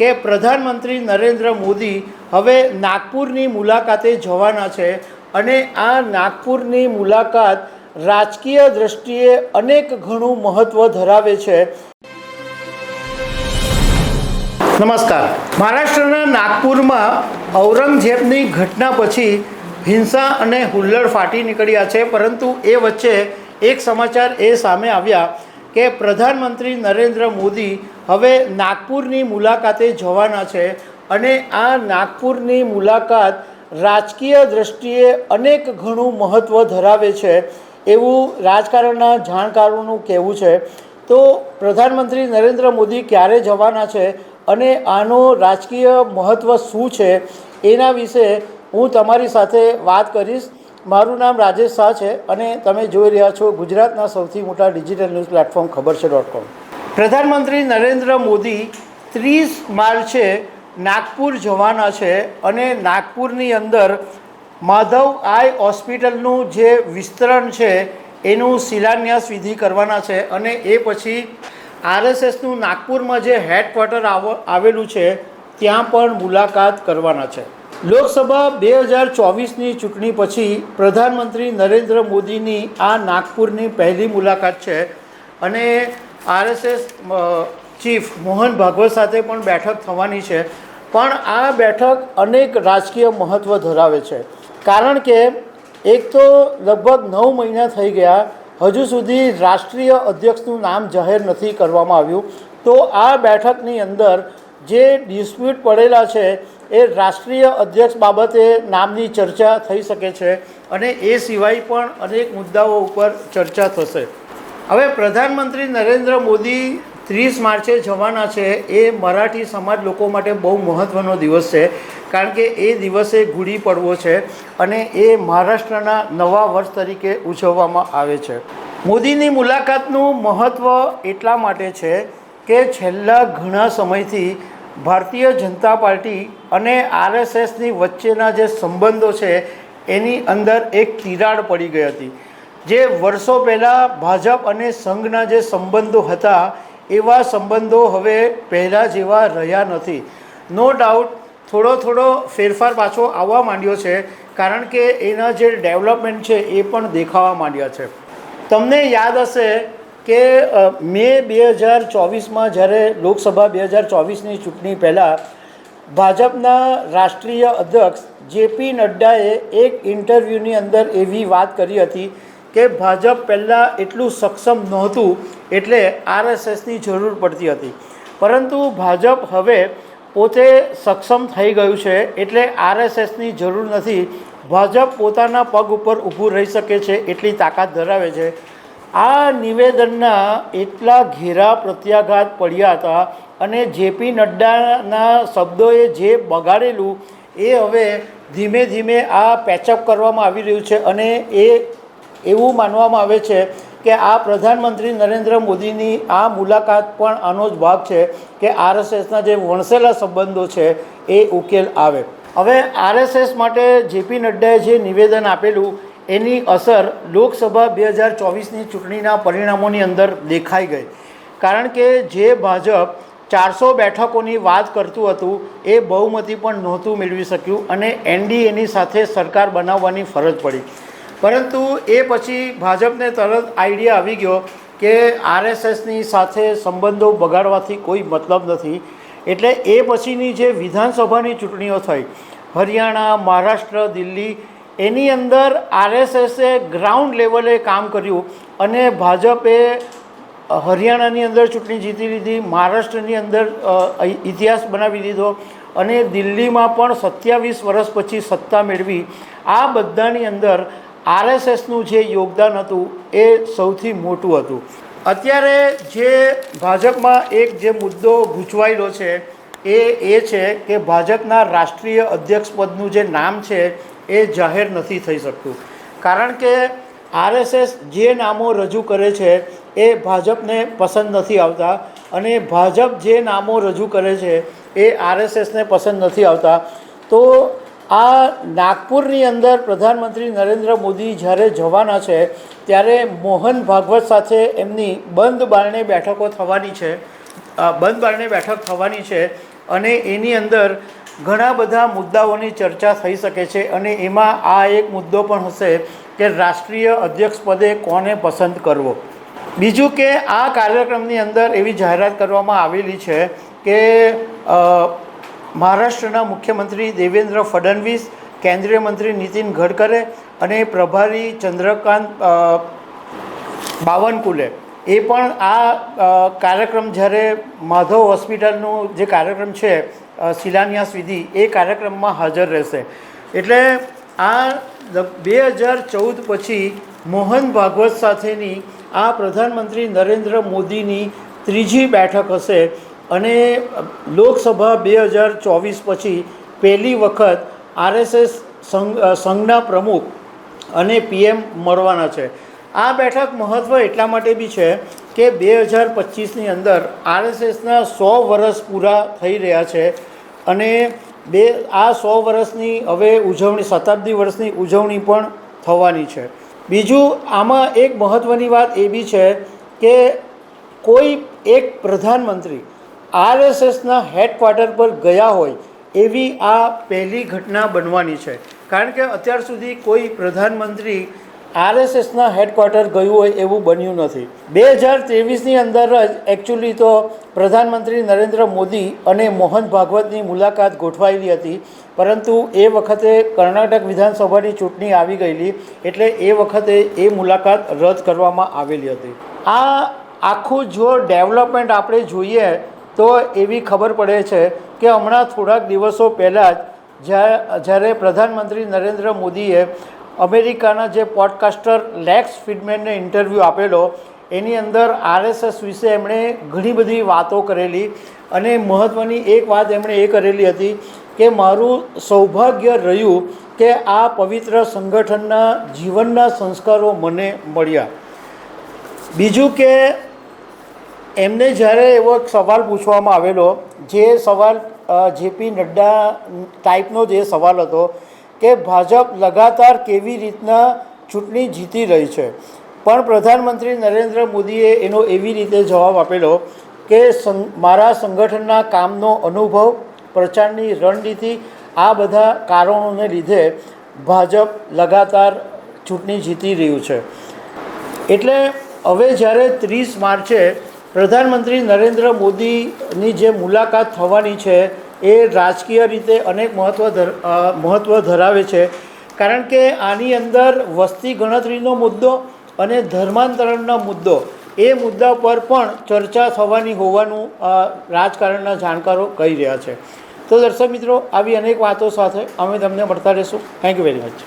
કે પ્રધાનમંત્રી નરેન્દ્ર મોદી હવે નાગપુરની મુલાકાતે જવાના છે અને આ નાગપુરની મુલાકાત રાજકીય દૃષ્ટિએ અનેક ઘણું મહત્ત્વ ધરાવે છે। નમસ્કાર। મહારાષ્ટ્રના નાગપુરમાં ઔરંગઝેબની ઘટના પછી હિંસા અને હુલ્લડ ફાટી નીકળ્યા છે, પરંતુ એ વચ્ચે એક સમાચાર એ સામે આવ્યા કે પ્રધાનમંત્રી નરેન્દ્ર મોદી હવે નાગપુરની મુલાકાતે જવાના છે અને આ નાગપુરની મુલાકાત રાજકીય દૃષ્ટિએ અનેક ઘણું મહત્ત્વ ધરાવે છે એવું રાજકારણના જાણકારોનું કહેવું છે। તો પ્રધાનમંત્રી નરેન્દ્ર મોદી ક્યારે જવાના છે અને આનો રાજકીય મહત્ત્વ શું છે એના વિશે હું તમારી સાથે વાત કરીશ। મારું નામ રાજેશ શાહ છે અને તમે જોઈ રહ્યા છો ગુજરાતના સૌથી મોટા ડિજિટલ ન્યૂઝ પ્લેટફોર્મ ખબરછે.com। પ્રધાનમંત્રી નરેન્દ્ર મોદી 30 માર્ચે નાગપુર જવાના છે અને નાગપુરની અંદર માધવ આઈ હોસ્પિટલનું જે વિસ્તરણ છે એનું શિલાન્યાસ વિધિ કરવાના છે અને એ પછી આરએસએસનું નાગપુરમાં જે હેડક્વાર્ટર આવેલું છે ત્યાં પણ મુલાકાત કરવાના છે। લોકસભા 2024ની ચૂંટણી પછી પ્રધાનમંત્રી નરેન્દ્ર મોદીની આ નાગપુરની પહેલી મુલાકાત છે અને આરએસએસ ચીફ મોહન ભાગવત સાથે પણ બેઠક થવાની છે, પણ આ બેઠક અનેક રાજકીય મહત્ત્વ ધરાવે છે, કારણ કે એક તો લગભગ 9 મહિના થઈ ગયા, હજુ સુધી રાષ્ટ્રીય અધ્યક્ષનું નામ જાહેર નથી કરવામાં આવ્યું। તો આ બેઠકની અંદર જે ડિસ્પ્યુટ પડેલા છે એ રાષ્ટ્રીય અધ્યક્ષ બાબતે નામની ચર્ચા થઈ શકે છે અને એ સિવાય પણ અનેક મુદ્દાઓ ઉપર ચર્ચા થશે। હવે પ્રધાનમંત્રી નરેન્દ્ર મોદી 30 માર્ચે જવાના છે એ મરાઠી સમાજ લોકો માટે બહુ મહત્ત્વનો દિવસ છે, કારણ કે એ દિવસે ગુડી પડવો છે અને એ મહારાષ્ટ્રના નવા વર્ષ તરીકે ઉજવવામાં આવે છે। મોદીની મુલાકાતનું મહત્ત્વ એટલા માટે છે કે છેલ્લા ઘણા સમયથી ભારતીય જનતા પાર્ટી અને આરએસએસની વચ્ચેના જે સંબંધો છે એની અંદર એક તિરાડ પડી ગઈ હતી। જે વર્ષો પહેલાં ભાજપ અને સંઘના જે સંબંધો હતા એવા સંબંધો હવે પહેલાં જેવા રહ્યા નથી। નો ડાઉટ થોડો ફેરફાર પાછો આવવા માંડ્યો છે, કારણ કે એના જે ડેવલપમેન્ટ છે એ પણ દેખાવા માંડ્યા છે। તમને યાદ હશે કે મે 2024માં જ્યારે લોકસભા 2024ની ચૂંટણી પહેલાં ભાજપના રાષ્ટ્રીય અધ્યક્ષ જેપી નડ્ડાએ એક ઇન્ટરવ્યૂની અંદર એવી વાત કરી હતી કે ભાજપ પહેલાં એટલું સક્ષમ નહોતું એટલે આરએસએસની જરૂર પડતી હતી, પરંતુ ભાજપ હવે પોતે સક્ષમ થઈ ગયું છે એટલે આરએસએસની જરૂર નથી। ભાજપ પોતાના પગ ઉપર ઊભું રહી શકે છે એટલી તાકાત ધરાવે છે। આ નિવેદનના એટલા ઘેરા પ્રત્યાઘાત પડ્યા હતા અને જેપી નડ્ડાના શબ્દોએ જે બગાડેલું એ હવે ધીમે ધીમે આ પેચઅપ કરવામાં આવી રહ્યું છે અને એ એવું માનવામાં આવે છે કે આ પ્રધાનમંત્રી નરેન્દ્ર મોદીની આ મુલાકાત પણ આનો જ ભાગ છે કે આરએસએસના જે વણસેલા સંબંધો છે એ ઉકેલ આવે। હવે આરએસએસ માટે જેપી નડ્ડાએ જે નિવેદન આપેલું એની અસર લોકસભા 2024ની ચૂંટણીના પરિણામોની અંદર દેખાઈ ગઈ, કારણ કે જે ભાજપ 400 બેઠકોની વાત કરતું હતું એ બહુમતી પણ નહોતું મેળવી શક્યું અને એનડીએની સાથે સરકાર બનાવવાની ફરજ પડી। પરંતુ એ પછી ભાજપને તરત આઈડિયા આવી ગયો કે આરએસએસની સાથે સંબંધો બગાડવાથી કોઈ મતલબ નથી, એટલે એ પછીની જે વિધાનસભાની ચૂંટણીઓ થઈ હરિયાણા, મહારાષ્ટ્ર, દિલ્હી, એની અંદર આરએસએસે ગ્રાઉન્ડ લેવલે કામ કર્યું અને ભાજપે હરિયાણાની અંદર ચૂંટણી જીતી લીધી, મહારાષ્ટ્રની અંદર ઇતિહાસ બનાવી દીધો અને દિલ્હીમાં પણ 27 વર્ષ પછી સત્તા મેળવી। આ બધાની અંદર આરએસએસનું જે યોગદાન હતું એ સૌથી મોટું હતું। અત્યારે જે ભાજપમાં એક જે મુદ્દો ગૂંચવાયેલો છે એ છે કે ભાજપના રાષ્ટ્રીય અધ્યક્ષ પદનું જે નામ છે એ જાહેર નથી થઈ શકતું, કારણ કે આરએસએસ જે નામો રજૂ કરે છે એ ભાજપને પસંદ નથી આવતા અને ભાજપ જે નામો રજૂ કરે છે એ આરએસએસને પસંદ નથી આવતા। તો આ નાગપુરની અંદર પ્રધાનમંત્રી નરેન્દ્ર મોદી જ્યારે જવાના છે ત્યારે મોહન ભાગવત સાથે એમની બંધ બારણે બેઠક થવાની છે અને એની અંદર ઘણા બધા મુદ્દાઓની ચર્ચા થઈ શકે છે અને એમાં આ એક મુદ્દો પણ હશે કે રાષ્ટ્રીય અધ્યક્ષ પદે કોને પસંદ કરવો. બીજું કે આ કાર્યક્રમની અંદર એવી જાહેરાત કરવામાં આવેલી છે કે મહારાષ્ટ્રના મુખ્યમંત્રી દેવેન્દ્ર ફડણવીસ, કેન્દ્રીય મંત્રી નીતિન ગડકરી અને પ્રભારી ચંદ્રકાંત બાવનકુલે એ પણ આ કાર્યક્રમ જ્યારે માધવ હોસ્પિટલનું જે કાર્યક્રમ છે શિલાન્યાસ વિધિ એ કાર્યક્રમમાં હાજર રહેશે. એટલે આ 2014 પછી મોહન ભાગવત સાથેની આ પ્રધાનમંત્રી નરેન્દ્ર મોદીની ત્રીજી બેઠક હશે અને લોકસભા 2024 પછી પહેલી વખત RSS સંઘના પ્રમુખ અને PM મળવાના છે. આ બેઠક મહત્ત્વ એટલા માટે બી છે કે 2025ની અંદર RSSના 100 વર્ષ પૂરા થઈ રહ્યા છે અને આ 100 વર્ષની હવે ઉજવણી, શતાબ્દી વર્ષની ઉજવણી પણ થવાની છે. બીજું આમાં એક મહત્ત્વની વાત એ બી છે કે કોઈ એક પ્રધાનમંત્રી RSSના હેડક્વાર્ટર પર ગયા હોય એવી આ પહેલી ઘટના બનવાની છે. કારણ કે અત્યાર સુધી કોઈ પ્રધાનમંત્રી RSSના હેડક્વાર્ટર ગયું હોય એવું બન્યું નથી. 2023ની અંદર જ એકચ્યુઅલી તો પ્રધાનમંત્રી નરેન્દ્ર મોદી અને મોહન ભાગવતની મુલાકાત ગોઠવાયેલી હતી, પરંતુ એ વખતે કર્ણાટક વિધાનસભાની ચૂંટણી આવી ગયેલી એટલે એ વખતે એ મુલાકાત રદ કરવામાં આવેલી હતી. આ આખું જો ડેવલપમેન્ટ આપણે જોઈએ તો એવી ખબર પડે છે કે હમણાં થોડાક દિવસો પહેલાં જ જ્યારે પ્રધાનમંત્રી નરેન્દ્ર મોદીએ અમેરિકાના જે પોડકાસ્ટર લેક્સ ફ્રીડમેનને ઇન્ટરવ્યૂ આપેલો એની અંદર RSS વિશે એમણે ઘણી બધી વાતો કરેલી અને મહત્ત્વની એક વાત એમણે એ કરેલી હતી કે મારું સૌભાગ્ય રહ્યું કે આ પવિત્ર સંગઠનના જીવનના સંસ્કારો મને મળ્યા. બીજું કે એમને જ્યારે એવો એક સવાલ પૂછવામાં આવેલો, જે સવાલ JP નડ્ડા ટાઈપનો જે સવાલ હતો કે ભાજપ લગાતાર કેવી રીતના ચૂંટણી જીતી રહી છે, પણ પ્રધાનમંત્રી નરેન્દ્ર મોદીએ એનો એવી રીતે જવાબ આપેલો કે મારા સંગઠનના કામનો અનુભવ, પ્રચારની રણનીતિ, આ બધા કારણોને લીધે ભાજપ લગાતાર ચૂંટણી જીતી રહ્યું છે. એટલે હવે જ્યારે 30 માર્ચે પ્રધાનમંત્રી નરેન્દ્ર મોદીની જે મુલાકાત થવાની છે એ રાજકીય રીતે અનેક મહત્ત્વ ધરાવે છે. કારણ કે આની અંદર વસ્તી ગણતરીનો મુદ્દો અને ધર્માંતરણનો મુદ્દો, એ મુદ્દા પર પણ ચર્ચા થવાની હોવાનું રાજકારણના જાણકારો કહી રહ્યા છે. તો દર્શક મિત્રો, આવી અનેક વાતો સાથે અમે તમને મળતા રહીશું. Thank you very much.